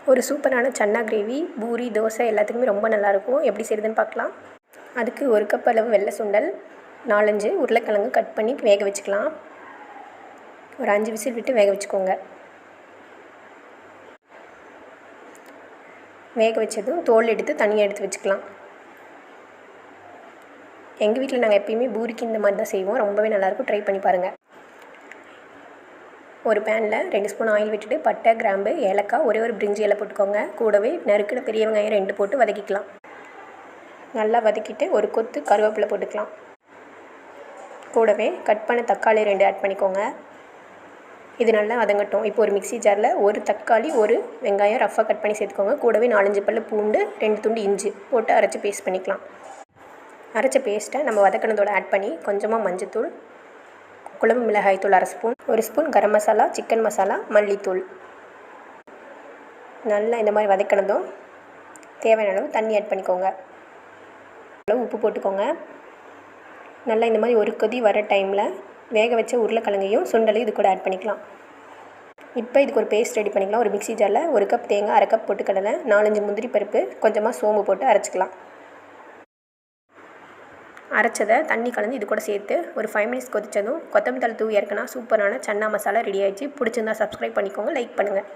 ஒரு சூப்பரான சன்னா கிரேவி பூரி தோசை எல்லாத்துக்குமே ரொம்ப நல்லாயிருக்கும். எப்படி செய்யுதுன்னு பார்க்கலாம். அதுக்கு 1 கப் அளவு வெள்ளை சுண்டல், 4-5 உருளைக்கிழங்கு கட் பண்ணி வேக வச்சுக்கலாம். ஒரு 5 விசில் விட்டு வேக வச்சுக்கோங்க. வேக வச்சதும் தோல் எடுத்து தனியாக எடுத்து வச்சுக்கலாம். எங்கள் வீட்டில் நாங்கள் எப்பயுமே பூரிக்கு இந்த மாதிரி தான் செய்வோம். ரொம்பவே நல்லாயிருக்கும். ட்ரை பண்ணி பாருங்கள். ஒரு பேனில் 2 ஸ்பூன் ஆயில் விட்டுட்டு பட்டை, கிராம்பு, ஏலக்காய், ஒரே ஒரு பிரிஞ்சி இலை போட்டுக்கோங்க. கூடவே நறுக்கின பெரிய வெங்காயம் 2 போட்டு வதக்கிக்கலாம். நல்லா வதக்கிட்டு ஒரு கொத்து கருவேப்பிலை போட்டுக்கலாம். கூடவே கட் பண்ண தக்காளி 2 ஆட் பண்ணிக்கோங்க. இது நல்லா வதங்கட்டும். இப்போ ஒரு மிக்ஸி ஜாரில் 1 தக்காளி 1 வெங்காயம் ரஃபாக கட் பண்ணி சேர்த்துக்கோங்க. கூடவே 4-5 பல் பூண்டு, 2 துண்டு இஞ்சி போட்டு அரைச்சி பேஸ்ட் பண்ணிக்கலாம். அரைச்ச பேஸ்ட்டை நம்ம வதக்கினதோடு ஆட் பண்ணி கொஞ்சமாக மஞ்சத்தூள், குழம்பு மிளகாய்த்தூள் 1/2 spoon, 1 spoon garam masala, chicken masala, மல்லித்தூள் நல்லா இந்த மாதிரி வதக்கினதும் தேவையான அளவு தண்ணி ஆட் பண்ணிக்கோங்க. அளவு உப்பு போட்டுக்கோங்க. நல்லா இந்த மாதிரி ஒரு கொதி வர டைமில் வேக வச்ச உருளைக்கிழங்கையும் சுண்டலையும் இது கூட ஆட் பண்ணிக்கலாம். இப்போ இதுக்கு ஒரு பேஸ்ட் ரெடி பண்ணிக்கலாம். ஒரு மிக்ஸி ஜாரில் 1 கப் தேங்காய், 1/2 கப் பொட்டுக்கடலை, 4-5 முந்திரி பருப்பு, கொஞ்சமாக சோம்பு போட்டு அரைச்சிக்கலாம். அரைச்சதை தண்ணி கலந்து இது கூட சேர்த்து ஒரு 5 மினிட்ஸ் கொதித்ததும் கொத்தமல்லி தழை தூவி இறக்குனா சூப்பரான சன்னா மசாலா ரெடி ஆகிடுச்சு. பிடிச்சிருந்தா சப்ஸ்கிரைப் பண்ணிக்கோங்க, லைக் பண்ணுங்கள்.